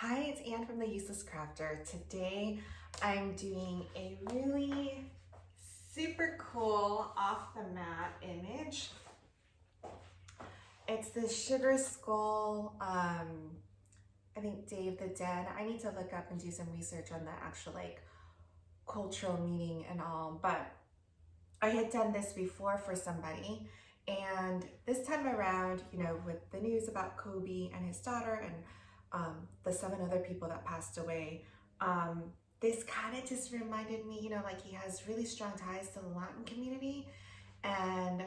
Hi, it's Anne from the Useless Crafter. Today I'm doing a really super cool off the mat image. It's this sugar skull, I think Dave the Dead. I need to look up and do some research on the actual cultural meaning and all, but I had done this before for somebody, and this time around, with the news about Kobe and his daughter and the 7 other people that passed away, this kind of just reminded me, he has really strong ties to the Latin community, and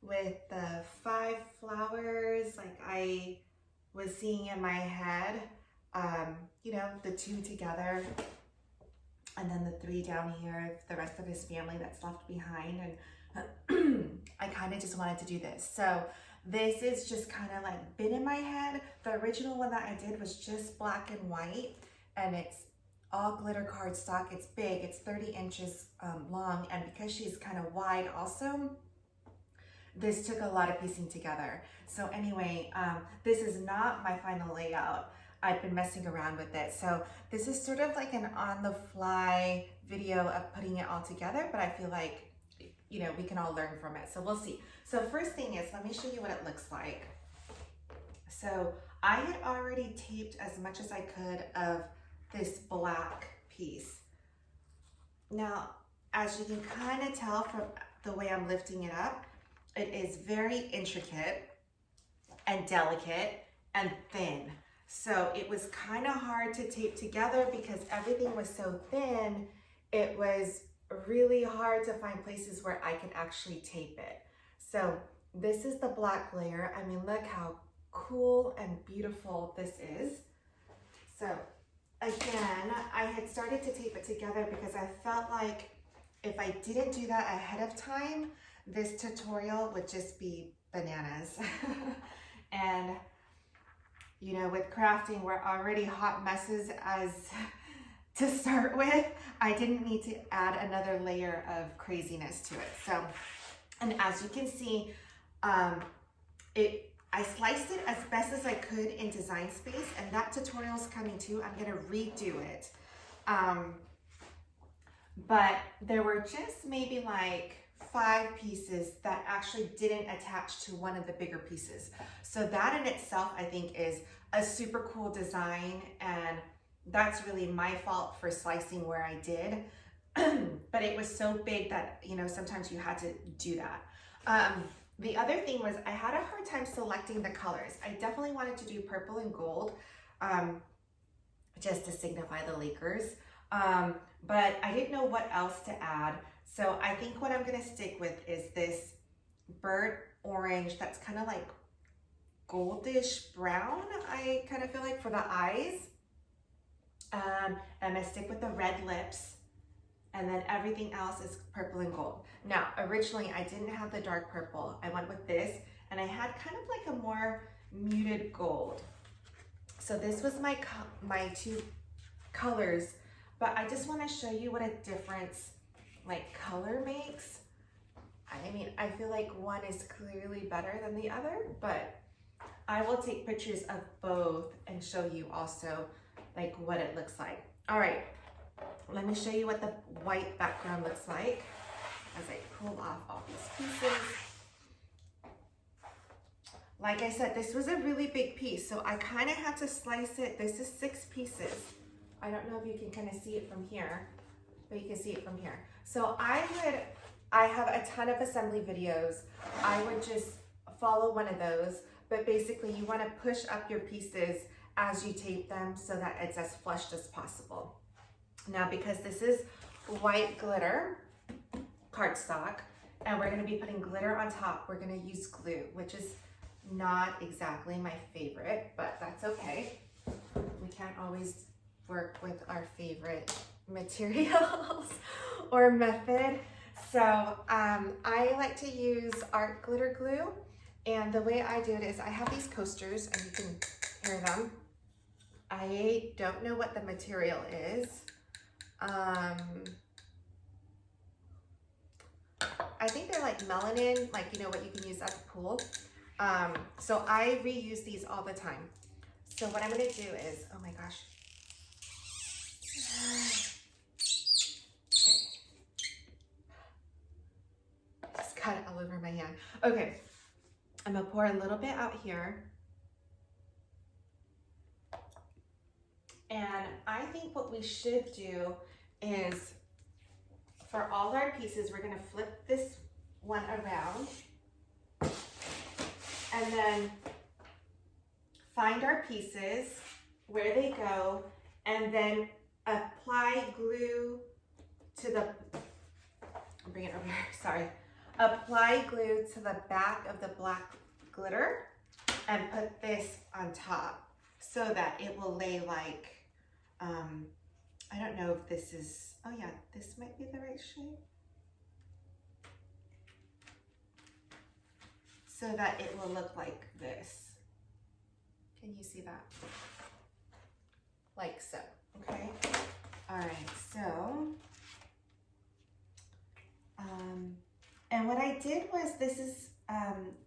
with the 5 flowers, I was seeing in my head, the 2 together, and then the 3 down here, the rest of his family that's left behind, and I kind of just wanted to do this. So this is just kind of been in my head. The original one that I did was just black and white, and it's all glitter cardstock. It's big, it's 30 inches long, and because she's kind of wide also, this took a lot of piecing together. So anyway, this is not my final layout. I've been messing around with it. So this is sort of like an on-the-fly video of putting it all together, but I feel like, we can all learn from it. So we'll see. So first thing is, let me show you what it looks like. So I had already taped as much as I could of this black piece. Now, as you can kind of tell from the way I'm lifting it up, it is very intricate and delicate and thin. So it was kind of hard to tape together because everything was so thin. It was really hard to find places where I could actually tape it. So this is the black layer. I mean, look how cool and beautiful this is. So again, I had started to tape it together because I felt like if I didn't do that ahead of time, this tutorial would just be bananas. And with crafting, we're already hot messes as to start with. I didn't need to add another layer of craziness to it. So, and as you can see, I sliced it as best as I could in Design Space, and that tutorial's coming too. I'm gonna redo it. But there were just maybe 5 pieces that actually didn't attach to one of the bigger pieces. So that in itself, I think, is a super cool design, and that's really my fault for slicing where I did. But it was so big that, sometimes you had to do that. The other thing was I had a hard time selecting the colors. I definitely wanted to do purple and gold, just to signify the Lakers. But I didn't know what else to add. So I think what I'm gonna stick with is this burnt orange that's kind of like goldish brown, I kind of feel like, for the eyes. I'm gonna stick with the red lips, and then everything else is purple and gold. Now, originally I didn't have the dark purple. I went with this, and I had kind of like a more muted gold. So this was my 2 colors, but I just want to show you what a difference color makes. I mean, I feel like one is clearly better than the other, but I will take pictures of both and show you also what it looks like. All right, let me show you what the white background looks like as I pull off all these pieces. Like I said, this was a really big piece, so I kind of had to slice it. This is 6 pieces. I don't know if you can kind of see it from here, but you can see it from here. So I have a ton of assembly videos. I would just follow one of those, but basically you want to push up your pieces as you tape them so that it's as flushed as possible. Now, because this is white glitter cardstock, and we're going to be putting glitter on top, we're going to use glue, which is not exactly my favorite, but that's okay. We can't always work with our favorite materials or method. So I like to use art glitter glue, and the way I do it is I have these coasters, and you can hear them. I don't know what the material is. I think they're like melanin, what you can use at the pool. So I reuse these all the time. So what I'm gonna do is, oh my gosh. Okay. Just got it all over my hand. Okay, I'm gonna pour a little bit out here. And I think what we should do is, for all our pieces, we're gonna flip this one around and then find our pieces where they go and then apply glue to the, I'll bring it over here, sorry. Apply glue to the back of the black glitter and put this on top so that it will lay like, I don't know if this is, oh yeah, this might be the right shape. So that it will look like this. Can you see that? Like so, okay? All right, so, and what I did was, this is,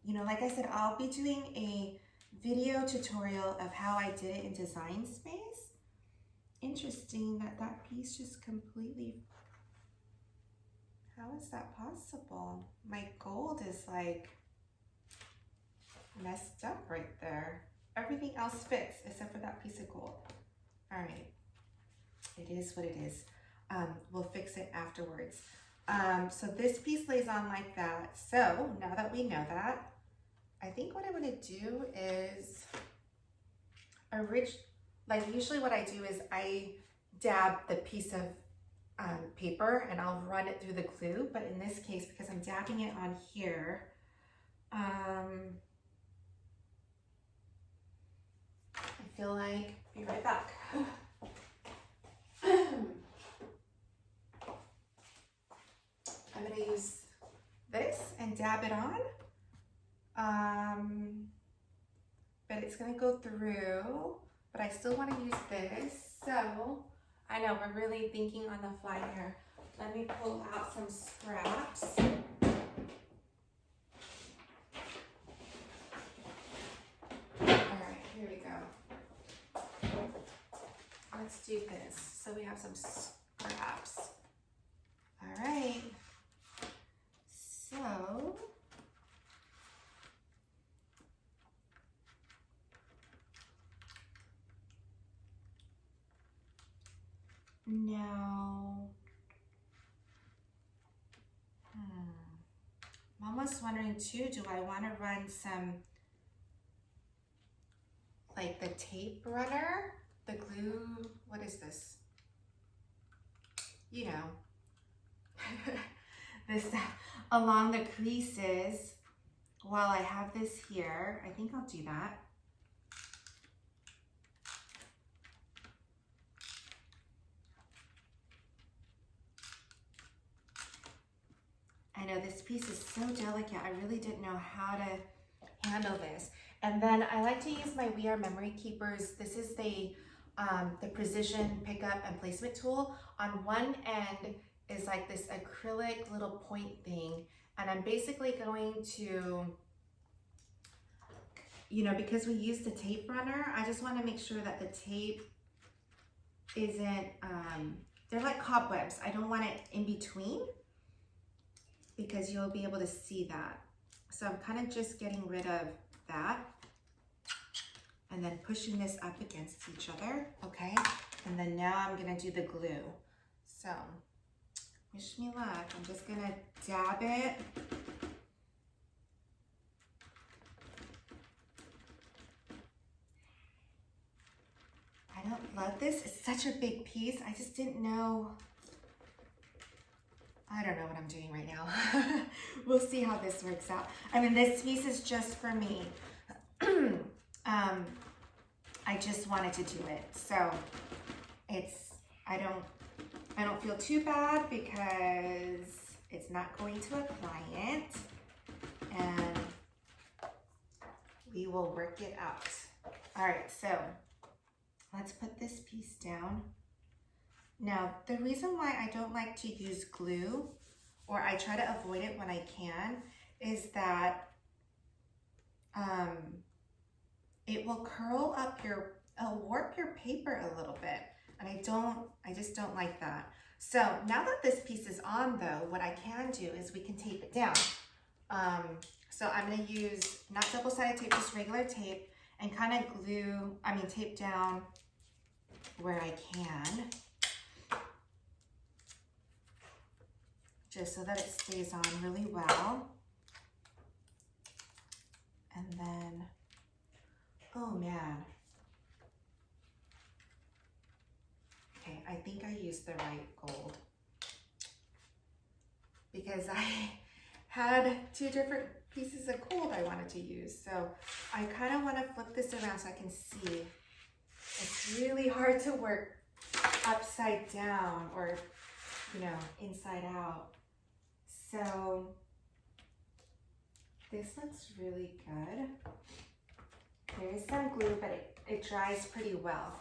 you know, like I said, I'll be doing a video tutorial of how I did it in Design Space. Interesting that that piece just completely, how is that possible? My gold is like messed up right there. Everything else fits except for that piece of gold. All right, it is what it is. We'll fix it afterwards. So this piece lays on like that. So now that we know that, I think what I'm gonna do is, like usually what I do is I dab the piece of paper and I'll run it through the glue, but in this case, because I'm dabbing it on here, I feel like, be right back. I'm gonna use this and dab it on, but it's gonna go through, but I still wanna use this. So, I know we're really thinking on the fly here. Let me pull out some scraps. All right, here we go. Let's do this. So we have some scraps. All right. So, now, I'm almost wondering too, do I want to run some, like the tape runner, the glue, what is this? You know, this along the creases while I have this here. I think I'll do that. I know this piece is so delicate. I really didn't know how to handle this. And then I like to use my We Are Memory Keepers. This is the precision pickup and placement tool. On one end is like this acrylic little point thing. And I'm basically going to, you know, because we use the tape runner, I just want to make sure that the tape isn't, they're like cobwebs. I don't want it in between because you'll be able to see that. So I'm kind of just getting rid of that and then pushing this up against each other, okay? And then now I'm gonna do the glue. So, wish me luck. I'm just gonna dab it. I don't love this. It's such a big piece. I just didn't know. I don't know what I'm doing right now. We'll see how this works out. I mean, this piece is just for me. I just wanted to do it. So it's, I don't feel too bad because it's not going to a client and we will work it out. All right, so let's put this piece down. Now, the reason why I don't like to use glue, or I try to avoid it when I can, is that it will curl up it'll warp your paper a little bit. And I just don't like that. So now that this piece is on though, what I can do is we can tape it down. So I'm gonna use not double-sided tape, just regular tape, and kind of tape down where I can, just so that it stays on really well. And then, oh man. Okay, I think I used the right gold because I had two different pieces of gold I wanted to use. So I kind of want to flip this around so I can see. It's really hard to work upside down or, inside out. So this looks really good. There is some glue, but it dries pretty well.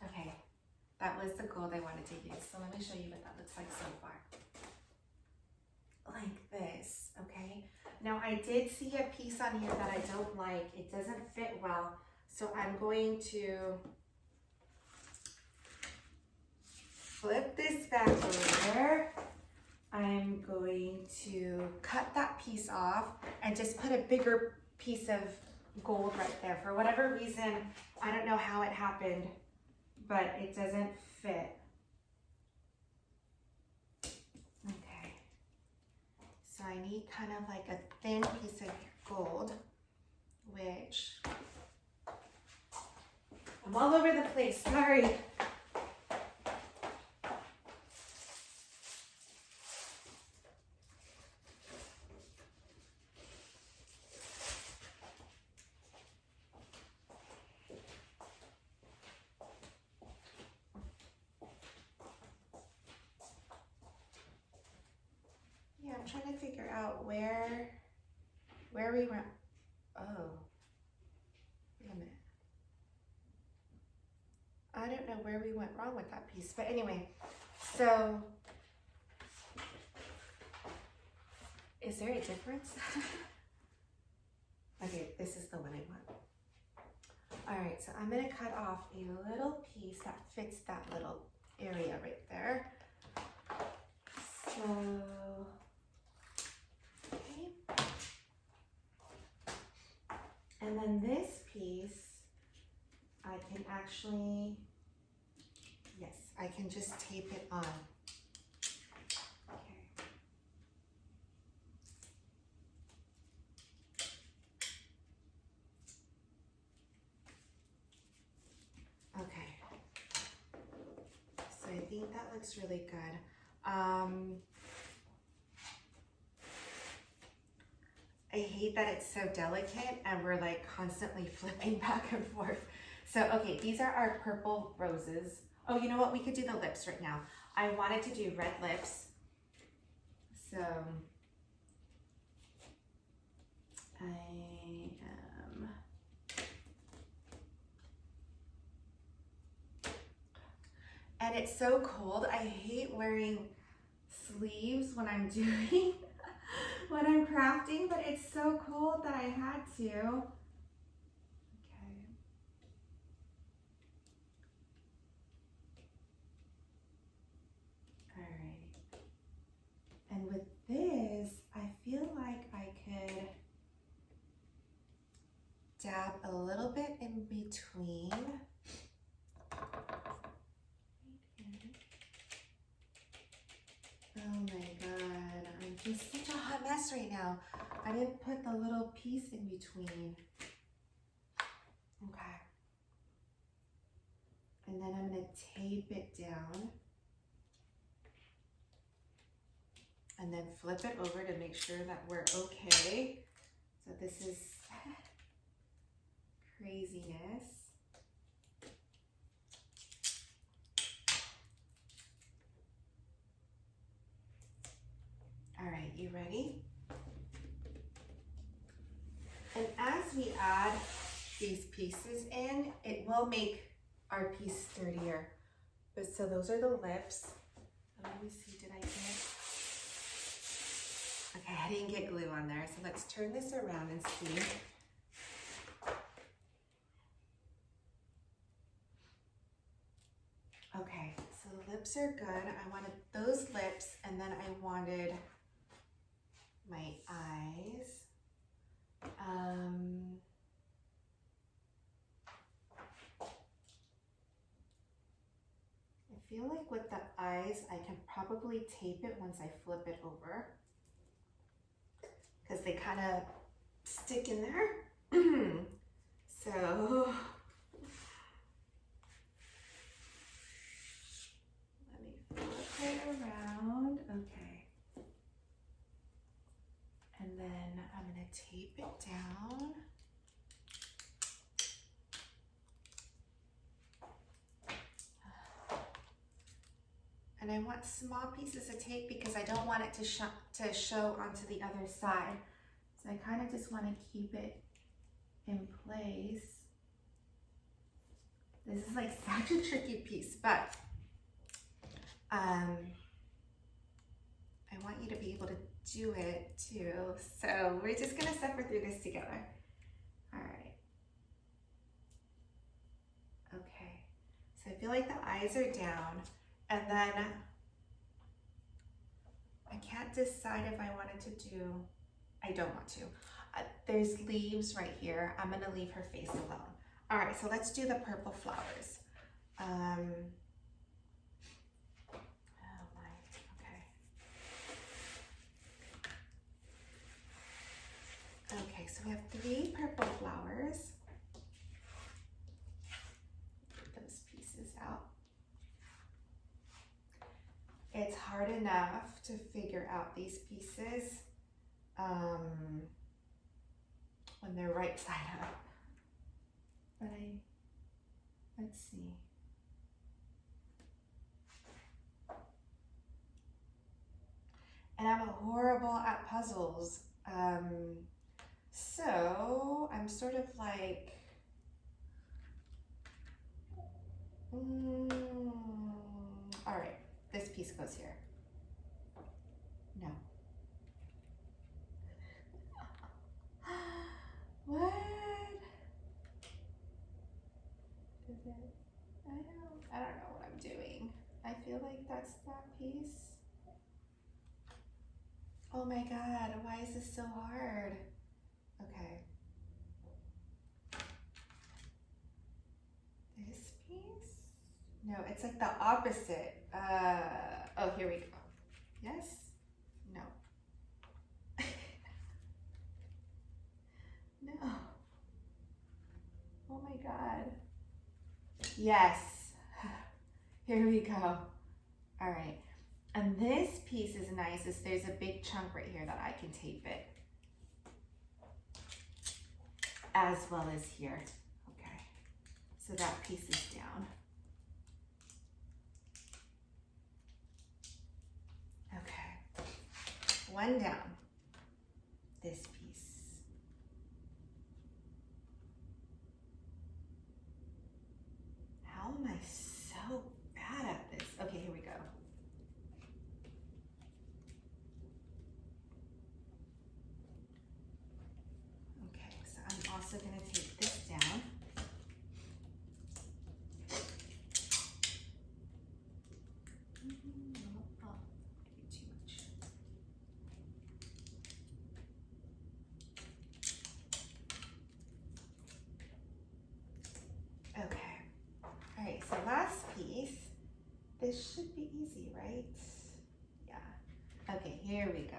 Okay, that was the gold I wanted to use. So let me show you what that looks like so far. Like this, okay? Now I did see a piece on here that I don't like. It doesn't fit well. So I'm going to flip this back over. I'm going to cut that piece off and just put a bigger piece of gold right there. For whatever reason, I don't know how it happened, but it doesn't fit. Okay. So I need kind of like a thin piece of gold, which I'm all over the place, sorry. I'm trying to figure out where we went. Oh, wait a minute. I don't know where we went wrong with that piece, but anyway, so is there a difference? Okay, this is the one I want. All right, so I'm gonna cut off a little piece that fits that little area right there. So, and then this piece, I can actually, yes, I can just tape it on. Okay. So I think that looks really good. I hate that it's so delicate and we're like constantly flipping back and forth. So, okay, these are our purple roses. Oh, you know what? We could do the lips right now. I wanted to do red lips. So, and it's so cold. I hate wearing sleeves when I'm doing when I'm crafting, but it's so cold that I had to. Okay. All right. And with this, I feel like I could dab a little bit in between. Oh my God, I'm just such a hot mess right now. I didn't put the little piece in between. Okay. And then I'm gonna tape it down. And then flip it over to make sure that we're okay. So this is craziness. All right, you ready? And as we add these pieces in, it will make our piece sturdier. But so those are the lips. Let me see, did I get? Okay, I didn't get glue on there, so let's turn this around and see. Okay, so the lips are good. I wanted those lips, and then I wanted my eyes. I feel like with the eyes, I can probably tape it once I flip it over, because they kind of stick in there. So let me flip it around. Okay. And then I'm going to tape it down. And I want small pieces of tape because I don't want it to show onto the other side. So I kind of just want to keep it in place. This is like such a tricky piece, but I want you to be able to do it too. So we're just gonna suffer through this together. All right. Okay. So I feel like the eyes are down, and then I can't decide if I wanted to do, I don't want to. There's leaves right here. I'm gonna leave her face alone. All right, so let's do the purple flowers. Oh my, okay. Okay, so we have 3 purple flowers. Get those pieces out. It's hard enough to figure out these pieces when they're right side up. But let's see. And I'm horrible at puzzles. So I'm sort of like, all right, this piece goes here. No. What? Is it? I don't know what I'm doing. I feel like that's that piece. Oh my God, why is this so hard? Okay. This piece? No, it's like the opposite. Oh, here we go. Yes? No. No. Oh my God. Yes. Here we go. All right. And this piece is nice, is there's a big chunk right here that I can tape it. As well as here. Okay. So that piece is down. Okay. One down. This piece. How am I so bad at this? Okay, here we go. Okay, so I'm also going to take this down. Oh, maybe too much. Okay. All right, so last piece. This should be easy, right? Yeah. Okay, here we go.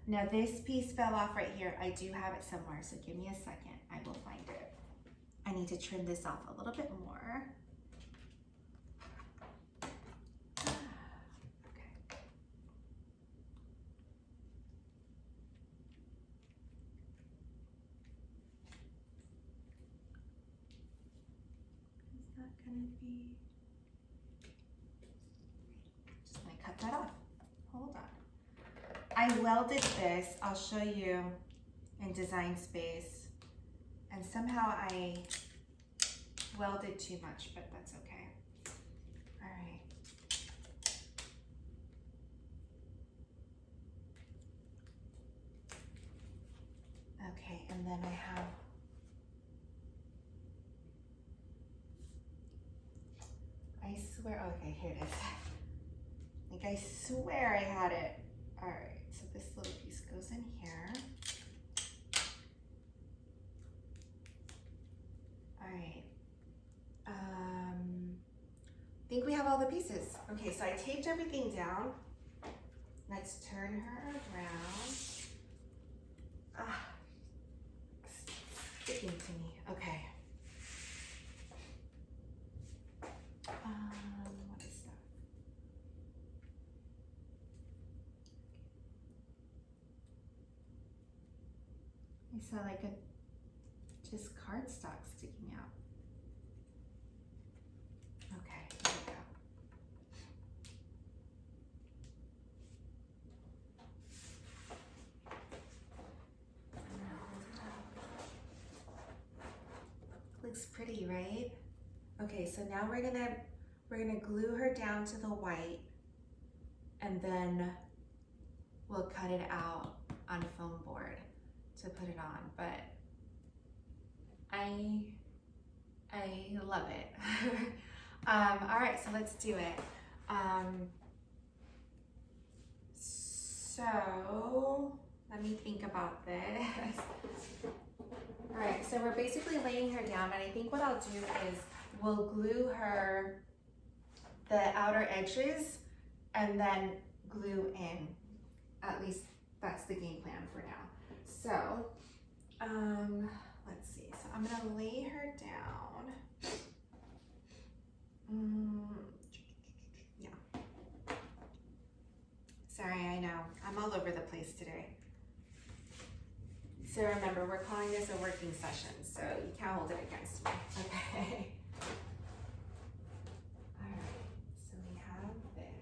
Now this piece fell off right here. I do have it somewhere, so give me a second. I will find it. I need to trim this off a little bit more. Okay. Is that gonna be? Just gonna cut that off. Hold on. I welded this, I'll show you in Design Space, and somehow I welded too much, but that's okay. All right. then I have I swear, okay, here it is. Like I swear I had it. All right, so this little piece goes in here. All right. I think we have all the pieces. Okay, so I taped everything down. Let's turn her around. Ah, it's sticking to me. Okay. What is that? I saw like a just cardstock sticking out. Okay, here we go. Looks pretty, right? Okay, so now we're gonna glue her down to the white, and then we'll cut it out on foam board to put it on. But I love it. All right, so let's do it. So let me think about this. All right, so we're basically laying her down, and I think what I'll do is we'll glue her the outer edges and then glue in. At least that's the game plan for now. So, let's see. So I'm gonna lay her down. Yeah. Sorry, I know. I'm all over the place today. So remember, we're calling this a working session, so you can't hold it against me. Okay. All right, so we have this.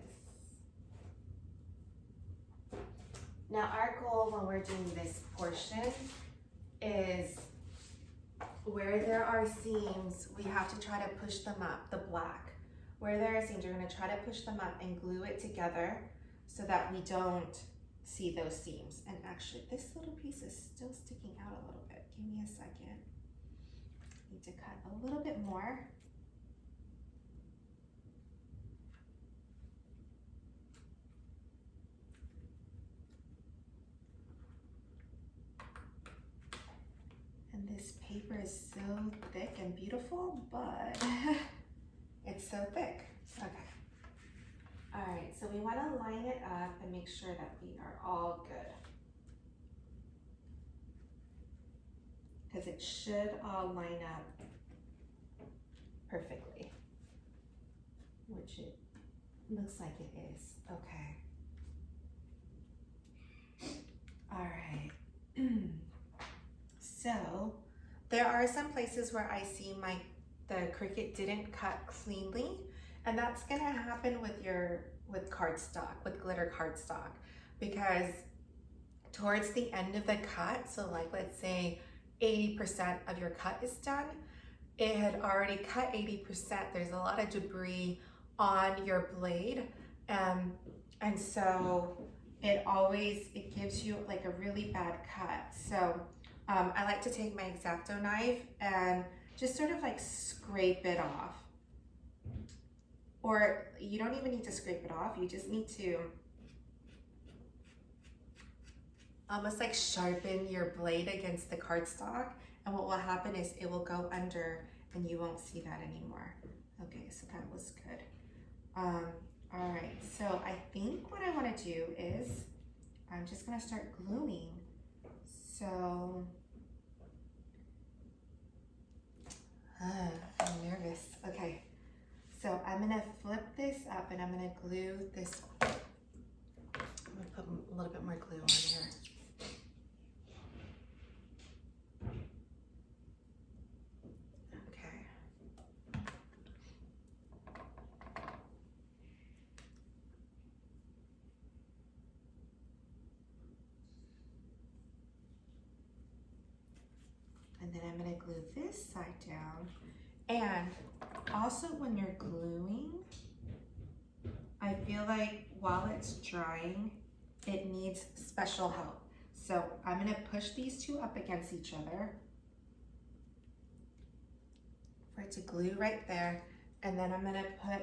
Now our goal when we're doing this portion is where there are seams, we have to try to push them up, the black. Where there are seams, you're gonna try to push them up and glue it together so that we don't see those seams. And actually this little piece is still sticking out a little bit. Give me a second. Need to cut a little bit more. And this paper is so thick and beautiful, but it's so thick. Okay. All right, so we want to line it up and make sure that we are all good. Because it should all line up perfectly, which it looks like it is. Okay. All right. So there are some places where I see the Cricut didn't cut cleanly. And that's gonna happen with cardstock, with glitter cardstock, because towards the end of the cut, so like let's say 80% of your cut is done, it had already cut 80%. There's a lot of debris on your blade, and so it gives you like a really bad cut. So I like to take my X-Acto knife and just sort of like scrape it off. Or you don't even need to scrape it off, you just need to almost like sharpen your blade against the cardstock, and what will happen is it will go under and you won't see that anymore. Okay, so that was good. All right, so I think what I want to do is I'm just going to start gluing. So, I'm nervous. Okay. So I'm gonna flip this up and I'm gonna glue this. I'm gonna put a little bit more glue on here. Okay. And then I'm gonna glue this side down. And also when you're gluing, I feel like while it's drying, it needs special help. So I'm gonna push these two up against each other for it to glue right there. And then I'm gonna put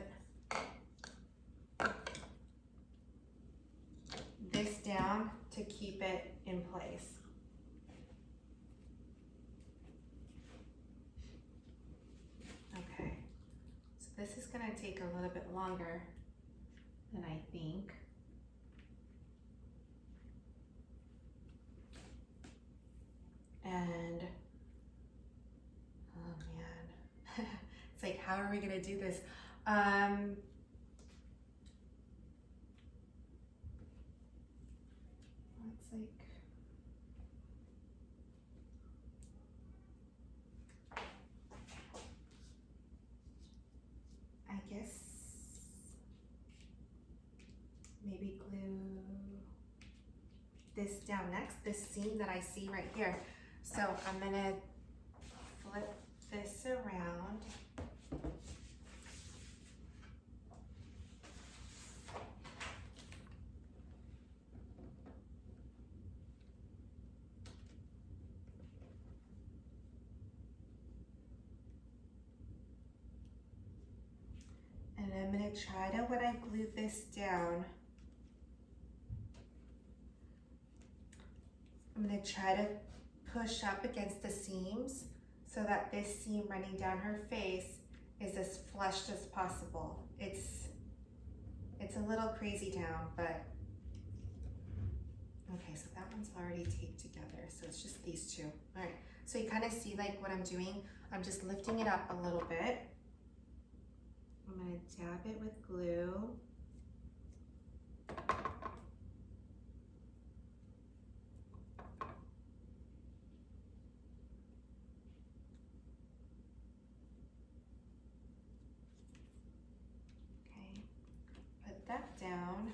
this down to keep it in place. Okay, so this is gonna take a little bit longer than I think. And, oh man, it's like, how are we gonna do this? It's like, I guess maybe glue this down next, this seam that I see right here. So I'm gonna flip this around. And I'm gonna try to, when I glue this down, I'm gonna try to push up against the seams so that this seam running down her face is as flushed as possible. It's a little crazy down, but okay, so that one's already taped together. So it's just these two. All right, so you kind of see like what I'm doing. I'm just lifting it up a little bit. I'm gonna dab it with glue. Okay, put that down,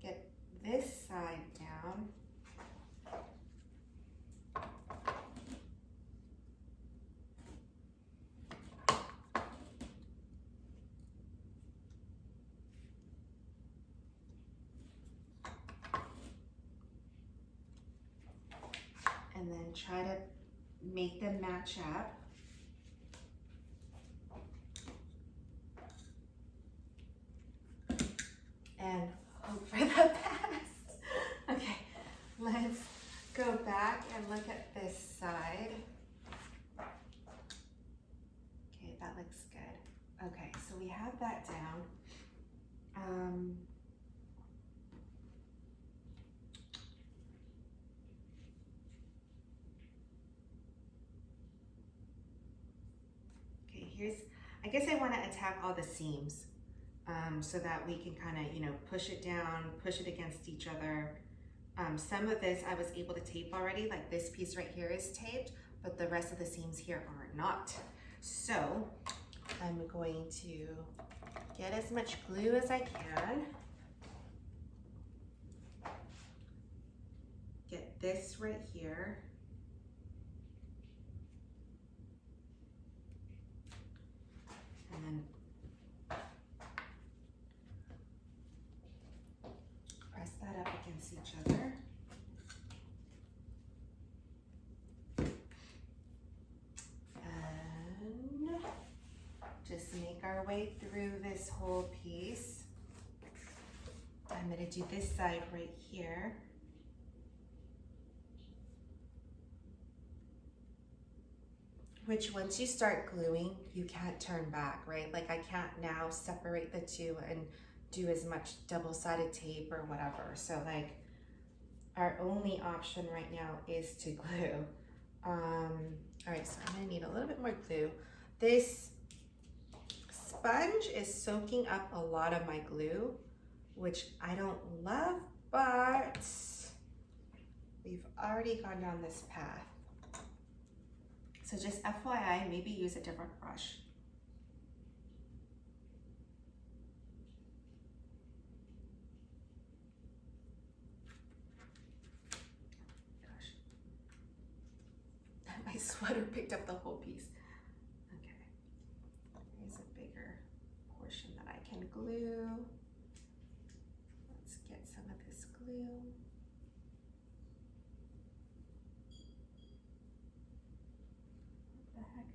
get this side down. And then try to make them match up. And hope for the best. Okay, let's go back and look at this side. Okay, that looks good. Okay, so we have that down. Okay, here's, I guess I want to attack all the seams so that we can kind of, you know, push it down, push it against each other. Some of this I was able to tape already, like this piece right here is taped, but the rest of the seams here are not. So I'm going to get as much glue as I can. Get this right here. And then press that up against each other. And just make our way through this whole piece. I'm going to do this side right here. Which once you start gluing, you can't turn back, right? Like I can't now separate the two and do as much double-sided tape or whatever. So like our only option right now is to glue. All right, so I'm gonna need a little bit more glue. This sponge is soaking up a lot of my glue, which I don't love, but we've already gone down this path. So just FYI, maybe use a different brush. Gosh, my sweater picked up the whole piece. Okay, here's a bigger portion that I can glue. Let's get some of this glue.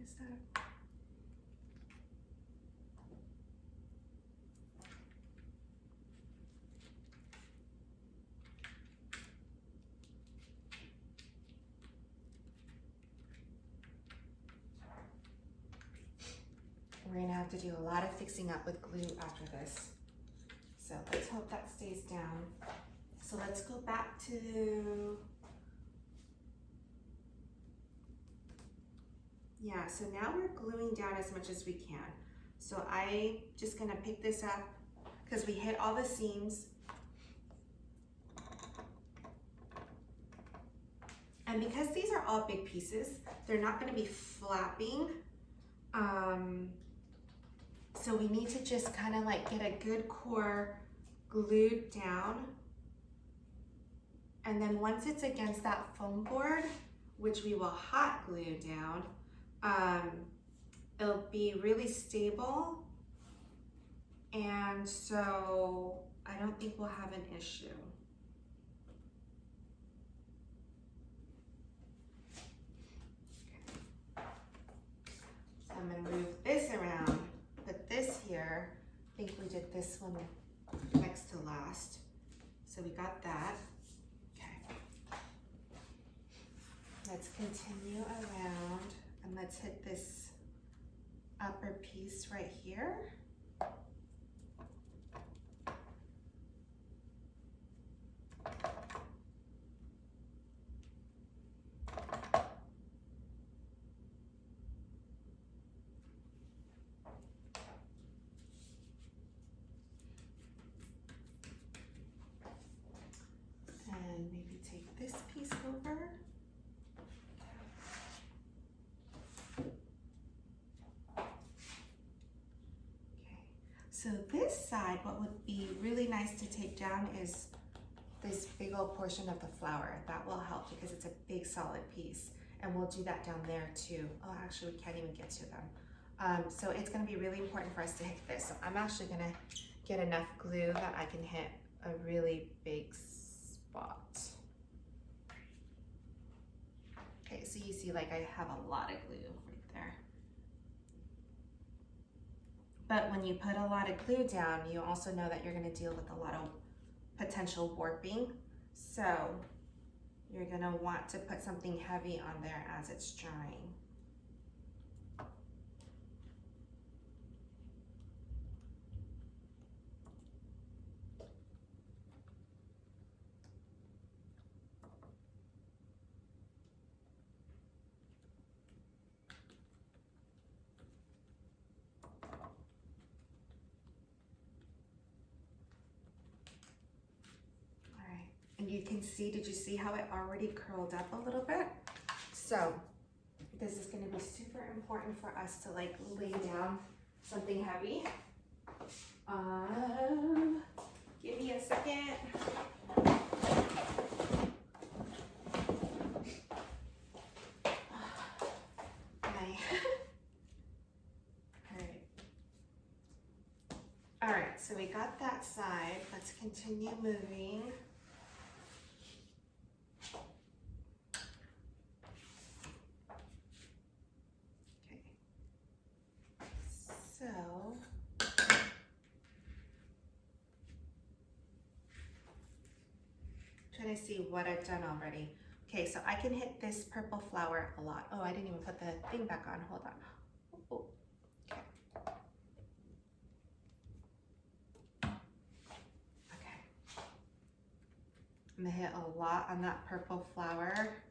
is that? We're gonna have to do a lot of fixing up with glue after this. So let's hope that stays down. So let's go back to, yeah, so now we're gluing down as much as we can. So I'm just gonna pick this up because we hit all the seams. And because these are all big pieces, they're not gonna be flapping. So we need to just kind of like get a good core glued down. And then once it's against that foam board, which we will hot glue down, it'll be really stable. And so I don't think we'll have an issue. So I'm gonna move this around, put this here. I think we did this one next to last. So we got that. Let's continue around and let's hit this upper piece right here. And maybe take this piece over. So this side, what would be really nice to take down is this big old portion of the flower. That will help because it's a big solid piece. And we'll do that down there too. Oh, actually we can't even get to them. So it's gonna be really important for us to hit this. So I'm actually gonna get enough glue that I can hit a really big spot. Okay, so you see like I have a lot of glue right there. But when you put a lot of glue down, you also know that you're gonna deal with a lot of potential warping. So you're gonna want to put something heavy on there as it's drying. And you can see, did you see how it already curled up a little bit? So this is gonna be super important for us to like lay down something heavy. Give me a second. All right, so we got that side. Let's continue moving. So, trying to see what I've done already. Okay, so I can hit this purple flower a lot. Oh, I didn't even put the thing back on. Hold on. Oh, okay. Okay. I'm gonna hit a lot on that purple flower.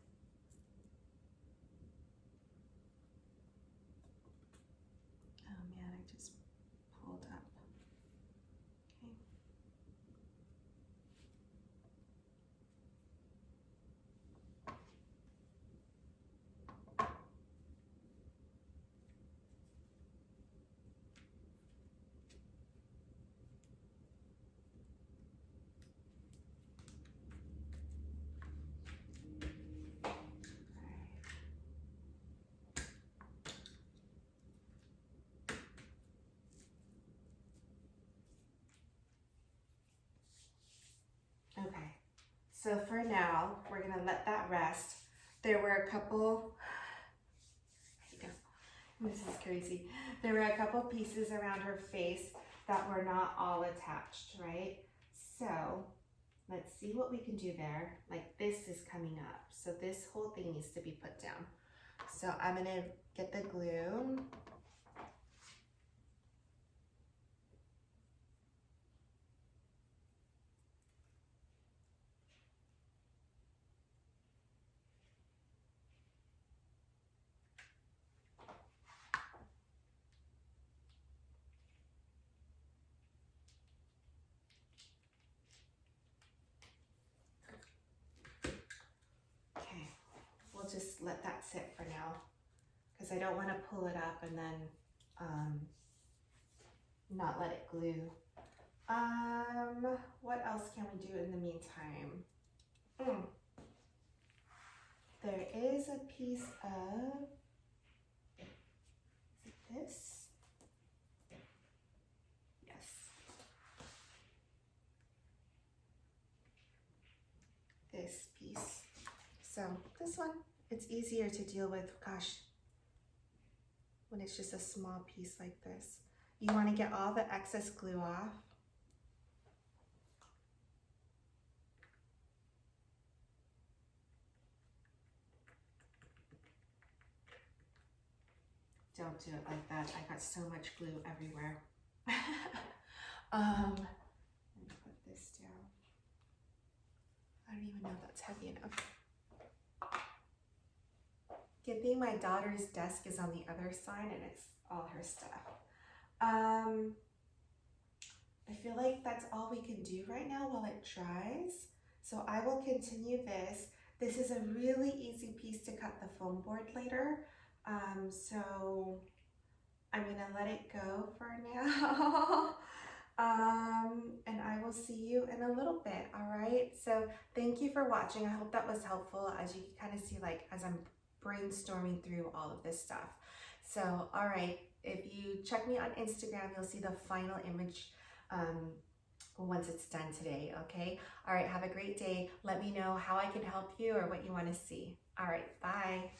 Okay, so for now, we're gonna let that rest. There were a couple, This is crazy. There were a couple pieces around her face that were not all attached, right? So let's see what we can do there. Like this is coming up. So this whole thing needs to be put down. So I'm gonna get the glue. Okay, we'll just let that sit for now because I don't want to pull it up and then not let it glue. What else can we do in the meantime? There is a piece of, is it this? Yes. This piece. So this one, it's easier to deal with, gosh, when it's just a small piece like this. You want to get all the excess glue off. Don't do it like that. I got so much glue everywhere. Let me put this down. I don't even know if that's heavy enough. Good thing my daughter's desk is on the other side and it's all her stuff. I feel like that's all we can do right now while it dries. So I will continue this. This is a really easy piece to cut the foam board later. So I'm gonna let it go for now. And I will see you in a little bit, all right? So thank you for watching. I hope that was helpful as you can kind of see, like, as I'm brainstorming through all of this stuff. So, all right, if you check me on Instagram, you'll see the final image once it's done today, okay? All right, have a great day. Let me know how I can help you or what you want to see. All right, bye.